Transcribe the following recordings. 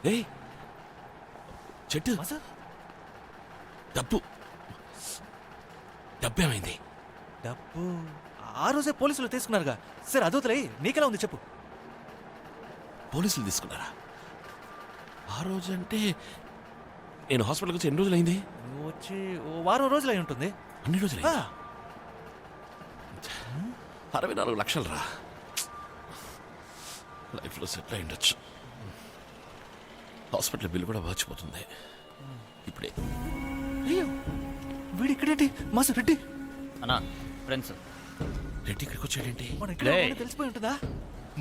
ఏయ్ చెట్టు డబ్బు డబ్బేమైంది? డబ్బు ఆ రోజే పోలీసులు తీసుకున్నారుగా. సరే అదొతలే, నీకెలా ఉంది చెప్పు. పోలీసులు తీసుకున్నారా? ఆ రోజు అంటే నేను హాస్పిటల్కి వచ్చి ఎన్ని రోజులైంది? నువ్వు వచ్చి ఓ వారం రోజులు అయి ఉంటుంది. అన్ని రోజులు 64 లక్షలు రా. లైఫ్లో సెటిల్ అయి ఉండొచ్చు. హాస్పిటల్ బిల్లు కూడా వచ్చిపోతుంది ఇప్పుడే. అయ్యో వీడు ఇక్కడేంటి? మాసు రెడ్డి అన్నా ఫ్రెండ్స్. రెడ్డి ఇక్కడికి వచ్చాడేంటి? మన ఇక్కడ తెలిసిపోయి ఉంటుందా?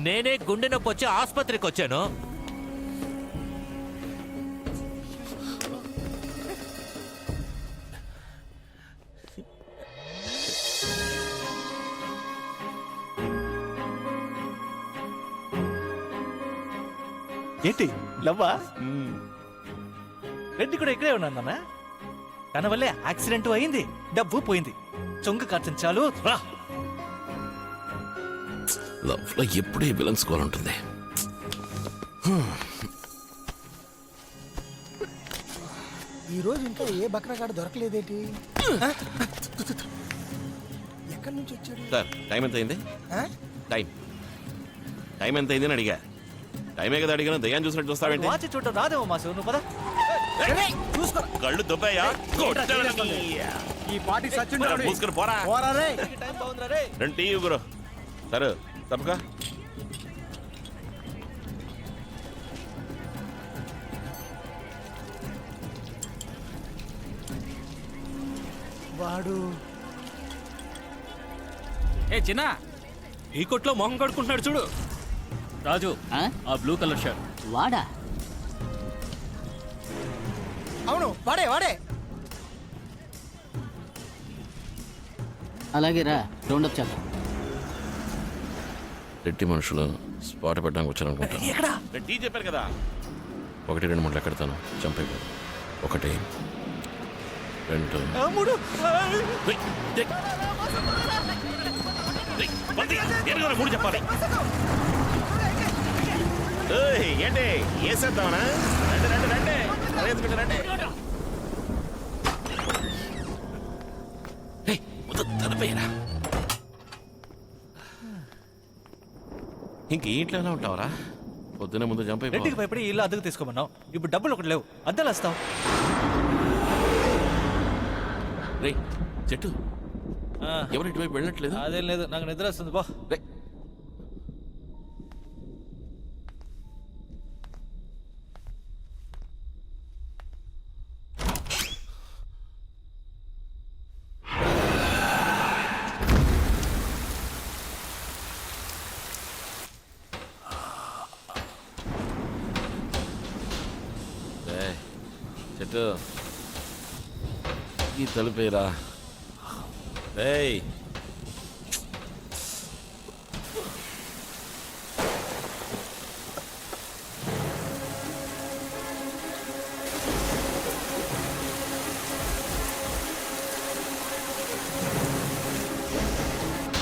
నేనే గుండె నొప్పి వచ్చి ఆసుపత్రికి వచ్చాను. ఏంటి లవ్వా? రెడ్డి కూడా ఇక్కడే ఉన్నాను. తన వల్లే యాక్సిడెంట్ అయింది, డబ్బు పోయింది. చొంగ కార్చం చాలు రా. లవ్ లో ఎప్పుడే విలన్స్ కోల్ ఉంటుంది. ఈ రోజు ఇంకా ఏ బక్రగాడు దొరకలేదేటి? ఎక్కడి నుంచి వచ్చాడు? సార్ టైం ఎంత అయింది? టైం ఎంత అయింది అని అడిగా. టైమే కదా అడిగాను, దయ్యాన్ని చూసినట్టు చూస్తావేంటి? వాచి చూడటం రాదేమో మాసు, నువ్వు పద. కళ్ళు దుబ్బాయా? ఈ పార్టీ సచిన్ పూసుకుని పోరా. రెండు టీ గురు. సరే తప్పక వాడు చిన్న ఈ కొట్లో మొహం కడుకుంటున్నాడు చూడు. రాజు ఆ బ్లూ కలర్ షర్ట్ వాడా? అవును వాడే వాడే. అలాగే రా, రౌండప్ చేద్దాం. రెడ్డి మనుషులు స్పాట్ పెట్టడానికి వచ్చారనుకుంటా. నేను టీ చెప్పాను కదా. 1 2 3 ఎక్కడతాను. చంపైపో. 1 2 3 చెప్పాలి. ఏంటి వేసేద్దామనా? రండి తలపైరా. ఇంక ఇంట్లో ఎలా ఉంటావరా? పొద్దున ముందు జంప్ అయిపోయి రెడ్డికి భయపడి ఇల్లు అద్దెకు తీసుకోమన్నావు. ఇప్పుడు డబ్బులు ఒకటి లేవు, అద్దెలు వస్తావు. రే చెట్టు, ఎవరు ఇటువైపు వెళ్ళట్లేదు? అదేం లేదు, నాకు నిద్ర వస్తుంది. బా చెట్టు ఈ తలుపేరా. ఏయ్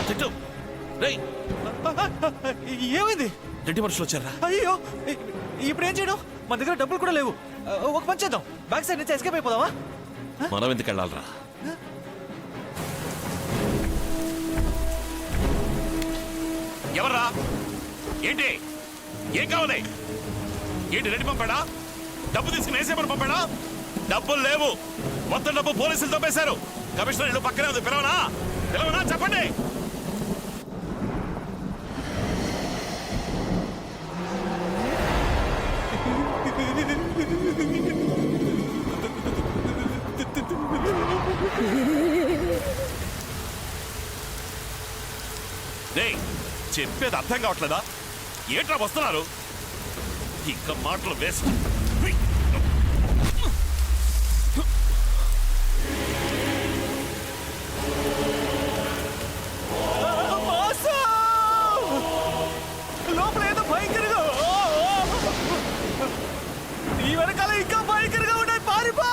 చెట్టు, రేయ్ ఏమైంది? రెడ్డి మనుషులు వచ్చారా? అయ్యో ఇప్పుడు ఏం చేయడం? మన దగ్గర డబ్బులు కూడా లేవు. ఒక పని చేద్దాం, బ్యాక్ సైడ్ నుంచి ఎస్కేప్ అయిపోదామా? మనం ఎందుకు వెళ్ళాలరా? ఎవర్రా? ఏంటి? ఏం కావాలి? ఏంటి రెడ్డి పంపాడా? డబ్బు తీసుకుని వేసేమని పంపాడా? డబ్బులు లేవు, మొత్తం డబ్బు పోలీసులు తప్పేశారు. కమిషనర్ ఇల్లు పక్కనే ఉంది. పిలవనా చెప్పండి. చెప్పేది అర్థం కావట్లేదా? ఏట్రా వస్తున్నారు? ఇంకా మాటలు వేస్ట్. లోపల ఏదో భయంకరంగా, ఈ వెనకాల ఇంకా భయంకరంగా ఉన్నాయి. పారిపో.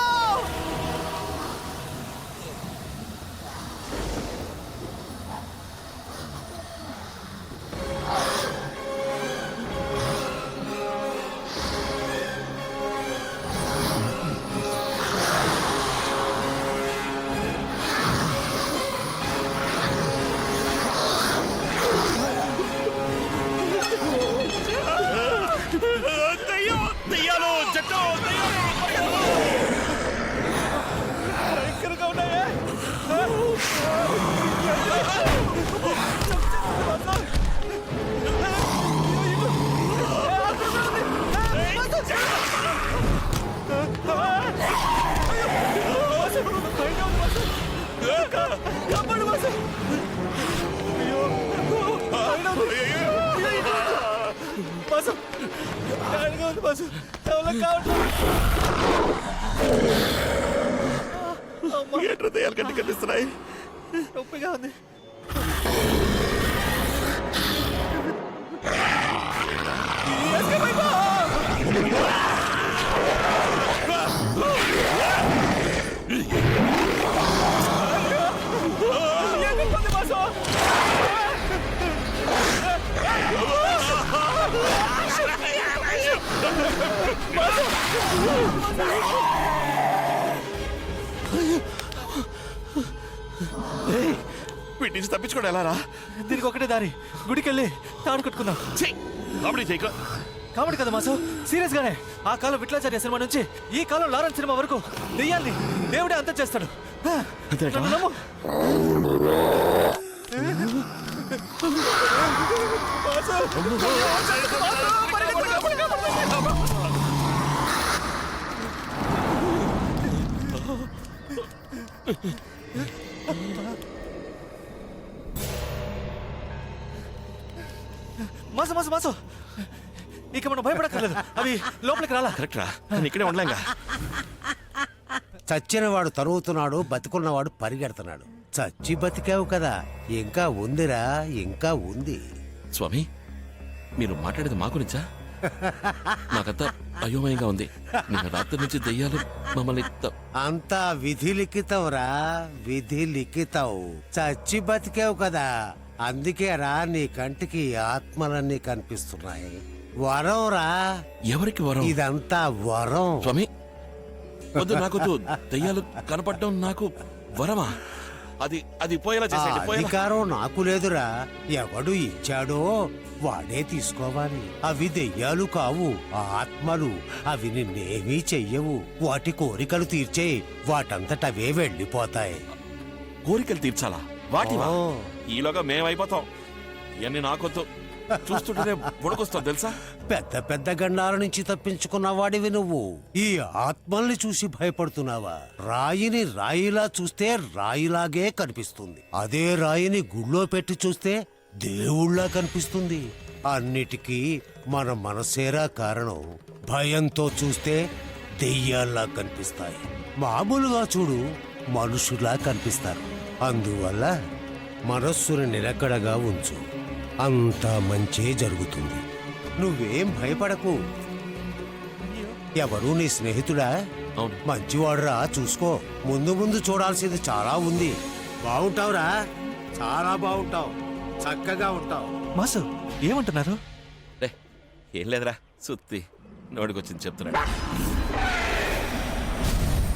కాపాడు బాసు. అయ్యో, పైన ఉంది. బాసు, గాడిగా ఉంది బాసు. ఎవరో కావట్లేదు. అమ్మా, ఏంట్రా దయ్యాలు కంటికి కనిపిస్తున్నాయి? నొప్పిగా ఉంది. వీటి నుంచి తప్పించుకోవడం ఎలా రా? దీనికి ఒకటే దారి, గుడికెళ్ళి తాడు కట్టుకుందాం. కామెడీ చేయక. కామెడీ కదా మాసు, సీరియస్ గానే. ఆ కాలం విట్లాచార్య సినిమా నుంచి ఈ కాలం లారెన్స్ సినిమా వరకు దెయ్యాల్ని దేవుడే అంతం చేస్తాడు. నన్ను నమ్ము. మాసు మాసు మాసు, ఇక మనం భయపడక్కర్లేదు. అవి లోపలికి రాలా. కరెక్ట్ రా, నేను ఇక్కడే ఉండలేంగా. చచ్చినవాడు తరుగుతున్నాడు, బతికున్నవాడు పరిగెడుతున్నాడు. చచ్చి బతికావు కదా, ఇంకా ఉందిరా, ఇంకా ఉంది. స్వామి, మీరు మాట్లాడేది మా గురించా? నాకంతా అయోమయంగా ఉంది. నిన్న రాత్రి నుంచి దెయ్యాలు మమ్మల్ని అంతా విధి లిఖితంరా, విధి లిఖితం. చచ్చి బతికావు కదా, అందుకేరా నీ కంటికి ఆత్మలన్నీ కనిపిస్తున్నాయి. వరం రా. ఎవరికి వరం? ఇదంతా వరం. స్వామి వద్దు, నాకొద్దు. దెయ్యాలు కనపడటం నాకు వరమా? అది అది పోయేలా ఆ చేసేయండి, పోయేలా. అధికారం నాకు లేదురా, ఎవడు ఇచ్చాడో వాడే తీసుకోవాలి. అవి దెయ్యాలు కావు, ఆత్మలు. అవి నిన్నేమీ చెయ్యవు. వాటి కోరికలు తీర్చే, వాటంతటవే వెళ్ళిపోతాయి. కోరికలు తీర్చాలా? వాటివా? ఓ. ఈలోగా మేమైపోతాం. ఇవన్నీ నాకొద్దు. చూస్తుంటేనే బుడకొస్తాం తెలుసా? పెద్ద పెద్ద గండాల నుంచి తప్పించుకున్న వాడివి నువ్వు. ఈ ఆత్మల్ని చూసి భయపడుతున్నావా? రాయిని రాయిలా చూస్తే రాయిలాగే కనిపిస్తుంది. అదే రాయిని గుళ్ళో పెట్టి చూస్తే దేవుళ్ళ కనిపిస్తుంది. అన్నిటికీ మన మనసేరా కారణం. భయంతో చూస్తే దెయ్యాల్లా కనిపిస్తాయి. మామూలుగా చూడు, మనుషులా కనిపిస్తారు. అందువల్ల మనస్సుని నిలకడగా ఉంచు, అంతా మంచే జరుగుతుంది. నువ్వేం భయపడకు. ఎవరు నీ స్నేహితుడా? అవును. మంచివాడురా, చూసుకో. ముందు ముందు చూడాల్సింది చాలా ఉంది. బాగుంటావురా, చాలా బాగుంటావు, చక్కగా ఉంటావు. మాసు ఏమంటున్నారు? రే, ఏం లేదురా, సుత్తి నోటికొచ్చింది చెప్తున్నాడు.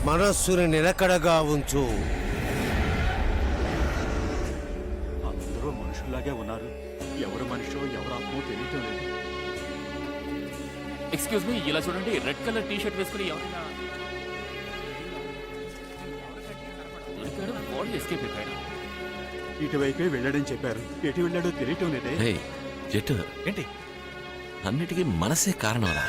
మనస్సుని నిలకడగా ఉంచు. అందరూ మనుషుల్లాగే ఉన్నారు. ఎవరు మనిషో ఎవరు ఆత్మో తెలియటం లేదు. ఎక్స్క్యూజ్ మీ, ఇలా చూడండి. రెడ్ కలర్ టీ షర్ట్ వేసుకుని ఎవరైనా దొరికాడు, బాడీ ఎస్కేప్ అయిపోయాడు. ఇటువైపే వెళ్ళాడని చెప్పారు. ఎటు వెళ్ళాడో తెలియటం లేదే. రే జట్టు, ఏంటి? అన్నిటికీ మనసే కారణంరా.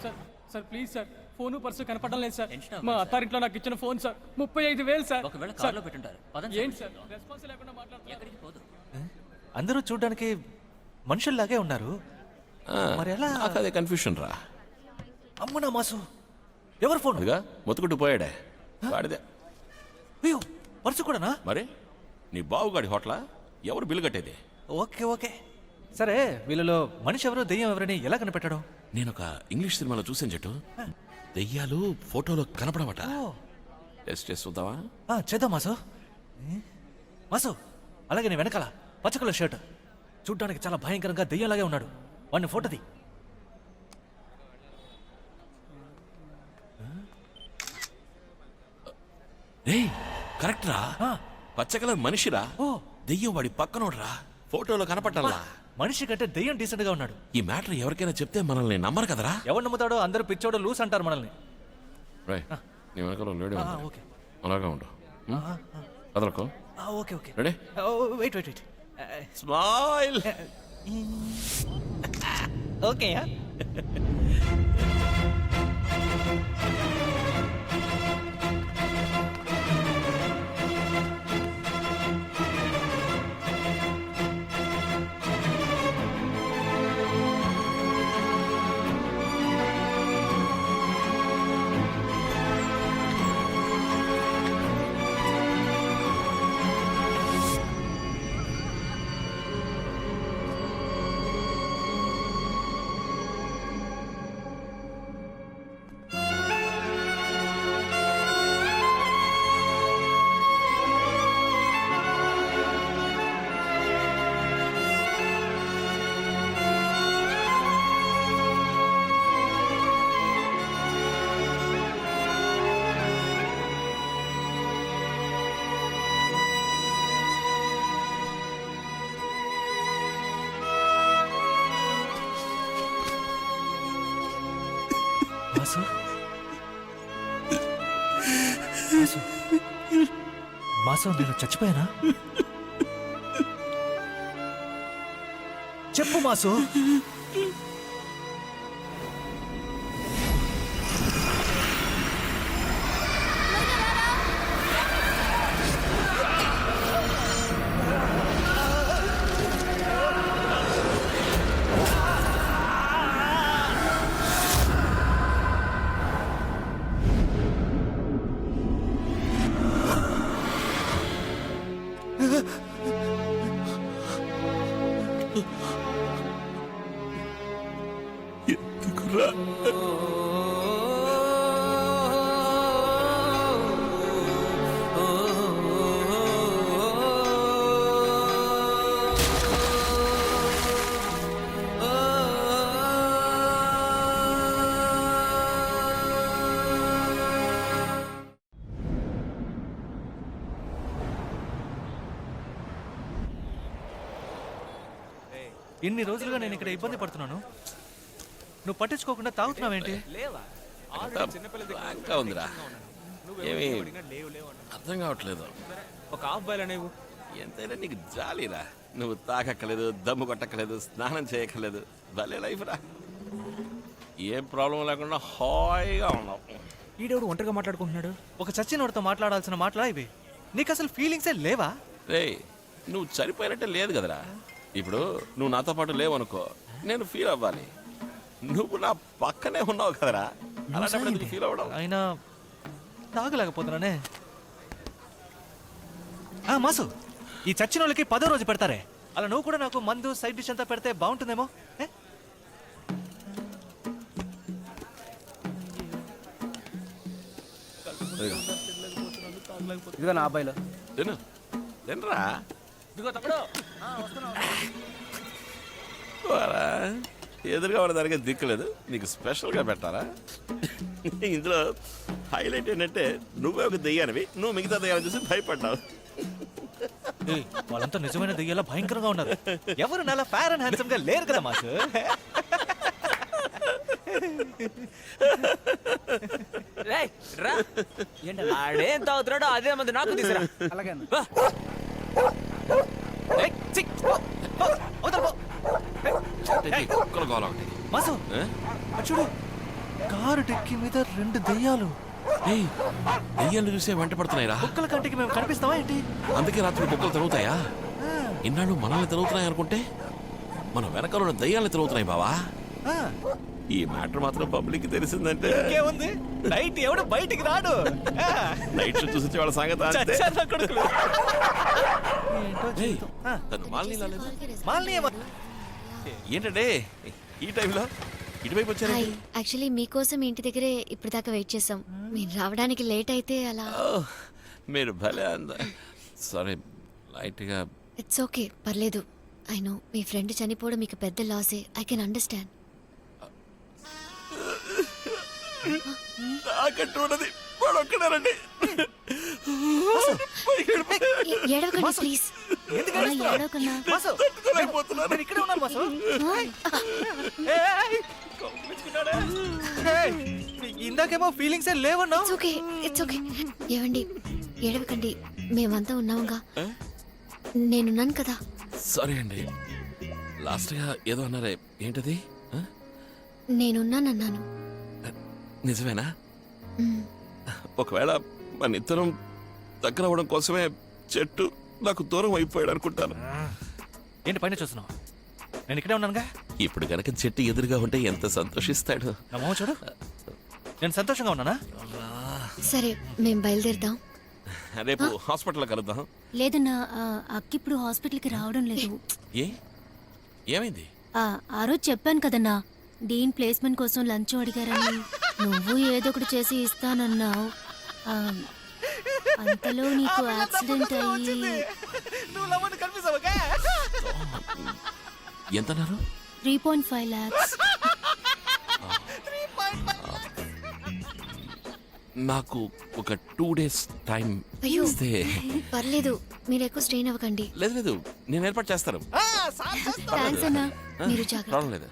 Sir sir please sir, phone purse కనపడడం లేదు సార్. మా అత్తారింట్లో నాకు ఇచ్చిన ఫోన్ సార్ 35,000 సార్. ఒకవేళ కార్లో పెట్టుంటారు. పదండి ఏంటి సార్ రెస్పాన్స్ లేకుండా మాట్లాడుతున్నారు? అందరూ చూడ్డానికి మనుషుల్లాగే ఉన్నారు. మరి ఎలా? నాకు అదే కన్ఫ్యూషన్ రా. అమ్మనా మాసు, ఎవరు ఫోన్? అదిగా మొత్తుకుంటూ పోయాడే వాడిదే. అయ్యో, పర్సు కూడానా? మరి నీ బావుగాడి హోటలా? ఎవరు బిల్లు కట్టేది? ఓకే ఓకే, సరే. వీళ్ళలో మనిషి ఎవరు దెయ్యం ఎవరని ఎలా కనిపెట్టడం? నేను ఒక ఇంగ్లీష్ సినిమాలో చూసాను జట్టు. దెయ్యాలు ఫోటోలో కనపడమట. టెస్ట్ చేసి చూద్దామా? చేద్దాం మాసు. మాసు, అలాగే నీ వెనకాల పచ్చ కలర్ షర్ట్, చూడ్డానికి చాలా భయంకరంగా దెయ్యంలాగే ఉన్నాడు. వాడిని ఫోటోది. రేయ్, కరెక్ట్ రా. పచ్చ కలర్ మనిషిరా. ఓ. దెయ్యం వాడి పక్కనోడ్రా. ఫోటోలో కనపట్టాలా? మనిషి కంటే దెయ్యం డీసెంట్ గా ఉన్నాడు. ఈ మ్యాటర్ ఎవరికైనా చెప్తే మనల్ని నమ్మరు కదరా. ఎవరు నమ్ముతాడో? అందరూ పిచ్చోడు లూస్ అంటారు మనల్ని. రేయ్, నీ వెనకాల లేడీ ఉంది. ఓకే అలాగే ఉండు. అదలకో. Okay okay. Ready? Wait wait wait. Smile. Okay. మాసు, మాసు నేను చచ్చిపోయానా? చెప్పు మాసు. ఎందుకురా? ఇన్ని రోజులుగా నేను ఇక్కడ ఇబ్బంది పడుతున్నాను, నువ్వు పట్టించుకోకుండా తాగుతున్నావేంటి? ఇంకా ఉందిరా, ఏమి అర్థం కావట్లేదు. ఒక హాఫ్ బాయ్ అనేవు. ఎంతైనా నీకు జాలీరా. నువ్వు తాకక్కలేదు, దమ్ము కొట్టక్కలేదు, స్నానం చేయక్కలేదు. భలే లైఫ్ రా. ఏం ప్రాబ్లం లేకుండా హాయిగా ఉన్నావు. ఈడెవడు ఒంటరిగా మాట్లాడుకుంటున్నాడు. ఒక చచ్చినోడితో మాట్లాడాల్సిన మాటలా ఇవి? నీకు అసలు ఫీలింగ్సే లేవా? రే, నువ్వు చనిపోయినట్టే లేదు కదరా. ఇప్పుడు నువ్వు నాతో పాటు లేవనుకో, నేను ఫీల్ అవ్వాలి. నువ్వు నా పక్కనే ఉన్నావు కదరా, అలాంటప్పుడు ఎందుకు ఫీల్ అవ్వడం? అయినా తాగలేకపోతున్నానే. మాసు, ఈ చచ్చిన వాళ్ళకి 10వ రోజు పెడతారే, అలా నువ్వు కూడా నాకు మందు సైడ్ డిష్ అంతా పెడితే బాగుంటుందేమో. ఇదిగో నా అబ్బాయిలో తిను, తినరా. వారా, ఎదురుగా ఉన్న దానికి దిక్కులేదు, నీకు స్పెషల్గా పెట్టారా? ఇందులో హైలైట్ ఏంటంటే నువ్వే ఒక దెయ్యానివి, నువ్వు మిగతా దెయ్యాన్ని చూసి భయపడ్డావు. వాళ్ళంతా నిజమైన దెయ్యాలా భయంకరంగా ఉన్నారు. ఎవరు నాలా ఫేర్ అండ్ హ్యాండ్సమ్ గా లేరు కదా మాసు. ఆడేం తాగుతున్నాడో అదే మంది నాకు తీసురా. అలాగే మాసు, అటు చూడు, కారు డిక్కి మీద 2 దెయ్యాలు. దెయ్యాలు చూసే వెంట పడుతున్నాయిరా. కుక్కల కంటికి మేము కనిపిస్తావా ఏంటి? అందుకే రాత్రి కుక్కలు తిరుగుతాయా? ఇన్నాళ్ళు మనల్ని తిరుగుతున్నాయి అనుకుంటే మన వెనకాల ఉన్న దయ్యాలు తిరుగుతున్నాయి బావా. ఈ మ్యాటర్ మాత్రం పబ్లిక్ తెలిసిందంటే ఇంకేముంది, నైట్ ఎవడు బయటికి రాడు. నైట్ షో చూసి వాళ్ళ సంగతి అంతే. చచ్చారు కొడుకులు. ఏయ్, తను మాలిని రాలేదు. మాలిని ఏంటంటే ఈ టైంలో ఇటువైపు వచ్చారు? హాయ్, యాక్చువల్లీ మీకోసం ఇంటి దగ్గరే ఇప్పుడు దాకా వెయిట్ చేసాం. మీరు రావడానికి లేట్ అయితే అలా. మీరు భలే అంద. సారీ, లైట్గా. ఇట్స్ ఓకే, పర్లేదు. ఐ నో మీ ఫ్రెండ్ చనిపోవడం మీకు పెద్ద లాసే. I can understand. నాకంటూ ఉన్నది వాడు ఒక్కడారండి. ఏడవకండి ప్లీజ్. ఏడవకన్నా. నేను ఇక్కడే ఉన్నాను మాసు. ఇందాకేమో ఫీలింగ్స్ ఏ లేవన్నా. It's okay, it's okay. ఏవండి, ఏడవకండి, మేమంతా ఉన్నాముగా. నేనున్నాను కదా. సారీ అండి, లాస్ట్గా ఏదో అన్నారే, ఏంటది? నేనున్నానన్నాను. నిజమేనా? ఒకవేళ మన ఇద్దరం దగ్గర అవ్వడం కోసమే చెట్టు నాకు దూరం అయిపోయాడు అనుకుంటాను. ఏంటి పైన చూస్తున్నావు? నేను ఇక్కడే ఉన్నానుగా. ఇప్పుడు గనక చెట్టు ఎదురుగా ఉంటే ఎంత సంతోషిస్తాడు. నా మొహం చూడు, నేను సంతోషంగా ఉన్నానా? సరే, మేం బయలుదేరుదాం. రేపు హాస్పిటల్లో కలుద్దాం. లేదన్నా, అక్కిప్పుడు హాస్పిటల్కి రావడం లేదు. ఏమైంది? ఆ రోజు చెప్పాను కదన్నా, డీన్ ప్లేస్మెంట్ కోసం లంచ్ అడిగారని. నువ్వు ఏదో ఒకటి చేసి ఇస్తానన్నావు. అంతలో నీకు యాక్సిడెంట్ అయ్యి. ఎంతన్నారు? 3.5 lakhs. నాకు ఒక 2 days టైం అయ్యో, ఇస్తే. పర్లేదు, మీరు ఎక్కువ స్ట్రెయిన్ అవ్వకండి. లేదు లేదు, నేను ఏర్పాటు చేస్తాను. థ్యాంక్స్ అన్నా, మీరు జాగ్రత్త. ప్రాబ్లం లేదు.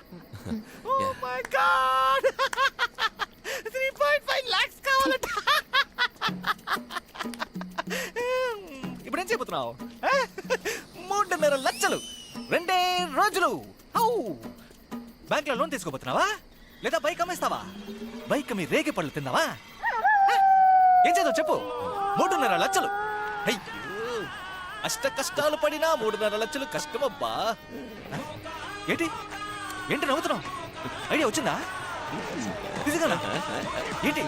Oh my God! 3.5 lakhs కావాలట. రోజులు బ్యాంక్ లో లోన్ తీసుకోబోతున్నావా లేదా బైక్ అమ్మేస్తావా? బైక్ మీ రేగి పళ్ళు తిందావా? ఏం చేద్దాం చెప్పు. 3.5 లక్షలు. అయ్యో, అష్ట కష్టాలు పడినా 3.5 లక్షలు కష్టమబ్బా. ఏంటి ఏంటి నవ్వుతున్నావు? ఐడియా వచ్చిందా? నిజంగానా? ఏంటి